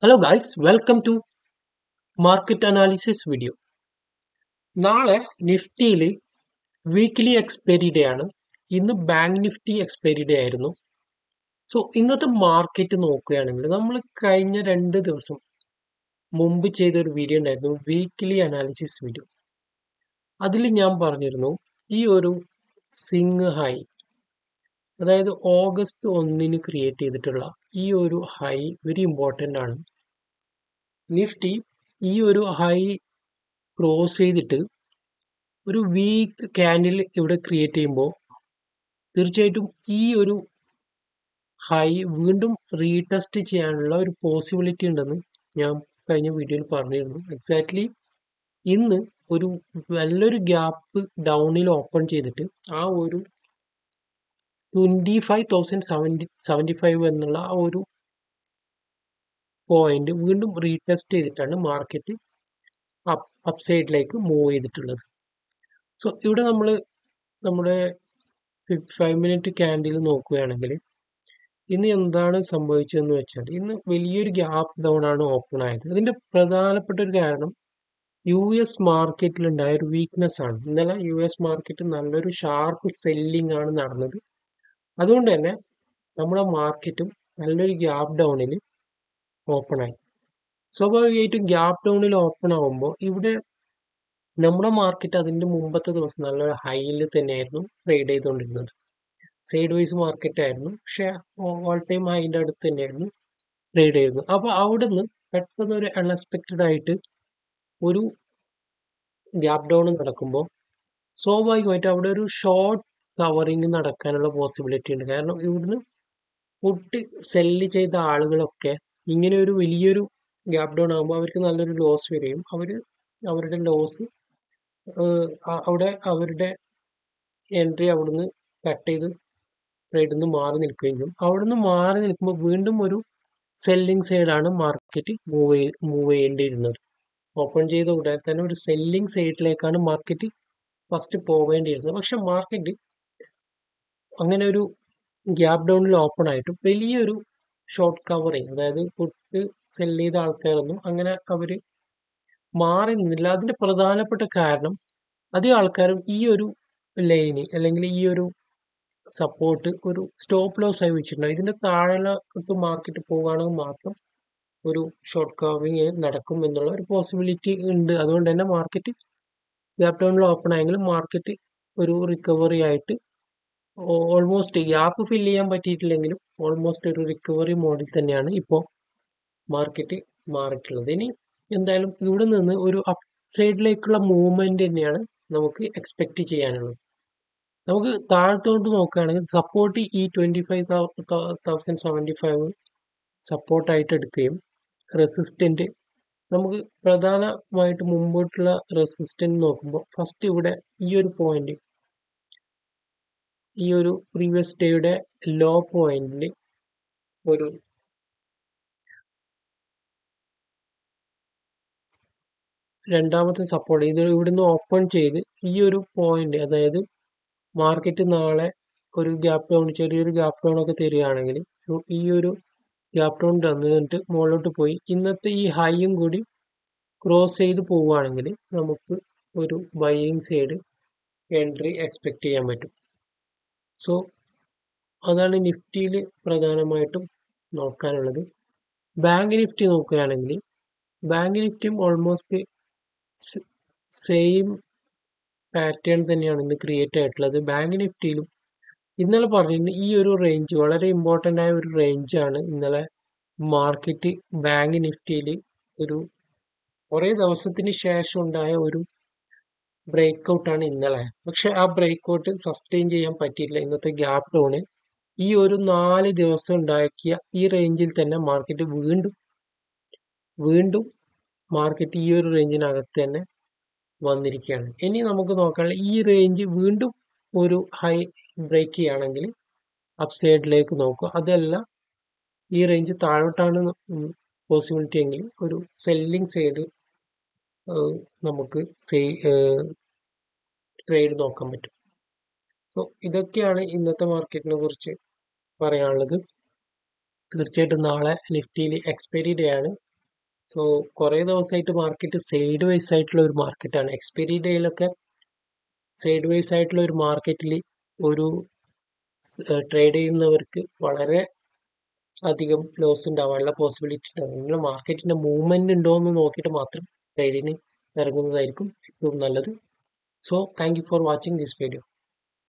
Hello guys, welcome to market analysis video. നാളെ നിഫ്റ്റിയിൽ weekly expiry day ആണ്. ഇന്ന് bank Nifty expiry day ആയിരുന്നു. So ഇന്നത്തെ മാർക്കറ്റ് നോക്കുകയാണെങ്കിൽ നമ്മൾ കഴിഞ്ഞ 2 ദിവസം മുമ്പ് ചെയ്ത ഒരു വീഡിയോ ഉണ്ടായിരുന്നു, വീക്ക്ലി അനാലിസിസ് വീഡിയോ. അതിൽ ഞാൻ പറഞ്ഞിരുന്നു ഈ ഒരു സിങ് ഹൈ, അതായത് ഓഗസ്റ്റ് 1 ക്രിയേറ്റ് ചെയ്തിട്ടുള്ള ഈ ഒരു ഹൈ വെരി ഇമ്പോർട്ടൻ്റ് ആണ്. നിഫ്റ്റി ഈ ഒരു ഹൈ ക്രോസ് ചെയ്തിട്ട് ഒരു വീക്ക് ക്യാൻഡിൽ ഇവിടെ ക്രിയേറ്റ് ചെയ്യുമ്പോൾ തീർച്ചയായിട്ടും ഈ ഒരു ഹൈ വീണ്ടും റീടെസ്റ്റ് ചെയ്യാനുള്ള ഒരു പോസിബിലിറ്റി ഉണ്ടെന്ന് ഞാൻ കഴിഞ്ഞ വീഡിയോയിൽ പറഞ്ഞിരുന്നു. എക്സാക്ട്ലി ഇന്ന് ഒരു നല്ലൊരു ഗ്യാപ്പ് ഡൗണിൽ ഓപ്പൺ ചെയ്തിട്ട് ആ ഒരു 25,075 എന്നുള്ള ആ ഒരു പോയിന്റ് വീണ്ടും റീടെസ്റ്റ് ചെയ്തിട്ടാണ് മാർക്കറ്റ് അപ്സൈഡിലേക്ക് മൂവ് ചെയ്തിട്ടുള്ളത്. സോ ഇവിടെ നമ്മൾ നമ്മുടെ 5 മിനിറ്റ് ക്യാൻഡിൽ നോക്കുകയാണെങ്കിൽ ഇന്ന് എന്താണ് സംഭവിച്ചതെന്ന് വെച്ചാൽ ഇന്ന് വലിയൊരു ഗ്യാപ്പ് ഡൗൺ ആണ് ഓപ്പൺ ആയത്. ഇതിന്റെ പ്രധാനപ്പെട്ട ഒരു കാരണം US മാർക്കറ്റിൽ ഉണ്ടായ ഒരു വീക്ക്നെസ് ആണ്. ഇന്നലെ US മാർക്കറ്റ് നല്ലൊരു ഷാർപ്പ് സെല്ലിംഗ് ആണ് നടന്നത്. അതുകൊണ്ട് തന്നെ നമ്മുടെ മാർക്കറ്റും നല്ലൊരു ഗ്യാപ്പ് ഡൗണിൽ ഓപ്പൺ ആയി. സ്വാഭാവികമായിട്ടും ഗ്യാപ്പ് ഡൗണിൽ ഓപ്പൺ ആവുമ്പോൾ ഇവിടെ നമ്മുടെ മാർക്കറ്റ് അതിന്റെ മുമ്പത്തെ ദിവസം നല്ലൊരു ഹൈയിൽ തന്നെയായിരുന്നു ട്രേഡ് ചെയ്തുകൊണ്ടിരുന്നത്. സൈഡ് വൈസ് മാർക്കറ്റ് ആയിരുന്നു, പക്ഷെ ഓൾ ടൈം ഹൈൻ്റെ അടുത്ത് തന്നെയായിരുന്നു ട്രേഡ് ചെയ്യുന്നത്. അപ്പൊ അവിടുന്ന് പെട്ടെന്ന് ഒരു അൺഎക്സ്പെക്റ്റഡ് ആയിട്ട് ഒരു ഗ്യാപ്പ് ഡൗൺ നടക്കുമ്പോൾ സ്വാഭാവികമായിട്ട് അവിടെ ഒരു ഷോർട്ട് കവറിങ് നടക്കാനുള്ള പോസിബിലിറ്റി ഉണ്ട്. കാരണം ഇവിടുന്ന് പുട്ട് സെല്ല് ചെയ്ത ആളുകളൊക്കെ ഇങ്ങനെ ഒരു വലിയൊരു ഗ്യാപ്പ് ഡൗൺ ആകുമ്പോൾ അവർക്ക് നല്ലൊരു ലോസ് വരികയും അവരുടെ ലോസ് അവിടെ അവരുടെ എൻട്രി അവിടുന്ന് കട്ട് ചെയ്ത് ട്രേഡിൽ നിന്ന് മാറി നിൽക്കുകയും ചെയ്യും. അവിടുന്ന് മാറി നിൽക്കുമ്പോൾ വീണ്ടും ഒരു സെല്ലിംഗ് സൈഡാണ് മാർക്കറ്റ് മൂവ് ചെയ്യേണ്ടിയിരുന്നത്. ഓപ്പൺ ചെയ്ത ഉടനെ തന്നെ ഒരു സെല്ലിംഗ് സൈഡിലേക്കാണ് മാർക്കറ്റ് ഫസ്റ്റ് പോവേണ്ടിയിരുന്നത്. പക്ഷെ മാർക്കറ്റ് അങ്ങനെ ഒരു ഗ്യാപ്പ് ഡൗണിൽ ഓപ്പൺ ആയിട്ടും വലിയൊരു ഷോർട്ട് കവറിങ്, അതായത് പുട്ട് സെല് ചെയ്ത ആൾക്കാരൊന്നും അങ്ങനെ അവര് മാറി നിന്നില്ല. അതിന്റെ പ്രധാനപ്പെട്ട കാരണം അധികം ആൾക്കാരും ഈ ഒരു ലൈന് അല്ലെങ്കിൽ ഈ ഒരു സപ്പോർട്ട് ഒരു സ്റ്റോപ്പ് ലോസ് ആയി വെച്ചിട്ടുണ്ട്. ഇതിന്റെ താഴെട്ട് മാർക്കറ്റ് പോവുകയാണെങ്കിൽ മാത്രം ഒരു ഷോർട്ട് കവറിങ് നടക്കും എന്നുള്ള ഒരു പോസിബിലിറ്റി ഉണ്ട്. അതുകൊണ്ട് തന്നെ മാർക്കറ്റ് ഗ്യാപ്പ് ഡൗണിൽ ഓപ്പൺ ആയെങ്കിലും മാർക്കറ്റ് ഒരു റിക്കവറി ആയിട്ട് ഓൾമോസ്റ്റ് ഗ്യാപ്പ് ഫില്ല് ചെയ്യാൻ പറ്റിയിട്ടില്ലെങ്കിലും ഓൾമോസ്റ്റ് ഒരു റിക്കവറി മോഡിൽ തന്നെയാണ് ഇപ്പോൾ മാർക്കറ്റ് മാറിയിട്ടുള്ളത്. ഇനി എന്തായാലും ഇവിടെ നിന്ന് ഒരു അപ് സൈഡിലേക്കുള്ള മൂവ്മെന്റ് തന്നെയാണ് നമുക്ക് എക്സ്പെക്ട് ചെയ്യാനുള്ളത്. നമുക്ക് താഴത്തോട്ട് നോക്കുകയാണെങ്കിൽ സപ്പോർട്ട് ഈ 25,075 സപ്പോർട്ടായിട്ട് എടുക്കുകയും റെസിസ്റ്റന്റ് നമുക്ക് പ്രധാനമായിട്ട് മുമ്പോട്ടുള്ള റെസിസ്റ്റന്റ് നോക്കുമ്പോൾ ഫസ്റ്റ് ഇവിടെ ഈ ഒരു പോയിന്റ്, ഈ ഒരു പ്രീവിയസ് ഡേയുടെ ലോ പോയിന്റിൽ ഒരു രണ്ടാമത്തെ സപ്പോർട്ട് ഇത് ഇവിടുന്ന് ഓപ്പൺ ചെയ്ത് ഈ ഒരു പോയിന്റ്, അതായത് മാർക്കറ്റ് നാളെ ഒരു ഗ്യാപ്പ് ഡൗൺ, ചെറിയൊരു ഗ്യാപ്പ് ഡൗൺ ഒക്കെ തരികയാണെങ്കിൽ ഈ ഒരു ഗ്യാപ്പ് ഡൗൺ തന്നിട്ട് മുകളിലോട്ട് പോയി ഇന്നത്തെ ഈ ഹൈയും കൂടി ക്രോസ് ചെയ്ത് പോവുകയാണെങ്കിൽ നമുക്ക് ഒരു ബൈയിങ് സൈഡ് എൻട്രി എക്സ്പെക്ട് ചെയ്യാൻ പറ്റും. സോ അതാണ് നിഫ്റ്റിയിൽ പ്രധാനമായിട്ടും നോക്കാനുള്ളത്. ബാങ്ക് നിഫ്റ്റി നോക്കുകയാണെങ്കിൽ ബാങ്ക് നിഫ്റ്റിയും ഓൾമോസ്റ്റ് സെയിം പാറ്റേൺ തന്നെയാണ് ഇന്ന് ക്രിയേറ്റ് ആയിട്ടുള്ളത്. ബാങ്ക് നിഫ്റ്റിയിലും ഇന്നലെ പറഞ്ഞിരുന്നു ഈ ഒരു റേഞ്ച് വളരെ ഇമ്പോർട്ടൻ്റ് ആയ ഒരു റേഞ്ചാണ്. ഇന്നലെ മാർക്കറ്റ് ബാങ്ക് നിഫ്റ്റിയിൽ ഒരു കുറേ ദിവസത്തിന് ശേഷം ഉണ്ടായ ഒരു ബ്രേക്ക് ഔട്ടാണ് ഇന്നലെ. പക്ഷെ ആ ബ്രേക്ക് ഔട്ട് സസ്റ്റെയിൻ ചെയ്യാൻ പറ്റിയിട്ടില്ല. ഇന്നത്തെ ഗ്യാപ്പ് ഡൗണ് ഈ ഒരു 4 ദിവസം ഉണ്ടാക്കിയ ഈ റേഞ്ചിൽ തന്നെ മാർക്കറ്റ് വീണ്ടും മാർക്കറ്റ് ഈ ഒരു റേഞ്ചിനകത്ത് തന്നെ വന്നിരിക്കുകയാണ്. ഇനി നമുക്ക് നോക്കാനുള്ള ഈ റേഞ്ച് വീണ്ടും ഒരു ഹൈ ബ്രേക്ക് ചെയ്യുകയാണെങ്കിൽ അപ്സൈഡിലേക്ക് നോക്കുക. അതല്ല ഈ റേഞ്ച് താഴോട്ടാണ് പോസിബിലിറ്റി എങ്കിൽ ഒരു സെല്ലിംഗ് സൈഡ് നമുക്ക് ട്രേഡ് നോക്കാൻ പറ്റും. സോ ഇതൊക്കെയാണ് ഇന്നത്തെ മാർക്കറ്റിനെ കുറിച്ച് പറയാനുള്ളത്. തീർച്ചയായിട്ടും നാളെ നിഫ്റ്റിയിൽ എക്സ്പയറി ഡേ ആണ്. സോ കുറേ ദിവസമായിട്ട് മാർക്കറ്റ് സൈഡ് വൈസ് ആയിട്ടുള്ള ഒരു മാർക്കറ്റാണ്. എക്സ്പയറി ഡേയിലൊക്കെ സൈഡ് വൈസ് ആയിട്ടുള്ള ഒരു മാർക്കറ്റിൽ ഒരു ട്രേഡ് ചെയ്യുന്നവർക്ക് വളരെ അധികം ലോസ് ഉണ്ടാവാനുള്ള പോസിബിലിറ്റി ഉണ്ടാവും. നിങ്ങൾ മാർക്കറ്റിന്റെ മൂവ്മെന്റ് ഉണ്ടോ എന്ന് നോക്കിയിട്ട് മാത്രം ട്രേഡിന് ഇറങ്ങുന്നതായിരിക്കും ഏറ്റവും നല്ലത്. So thank you for watching this video.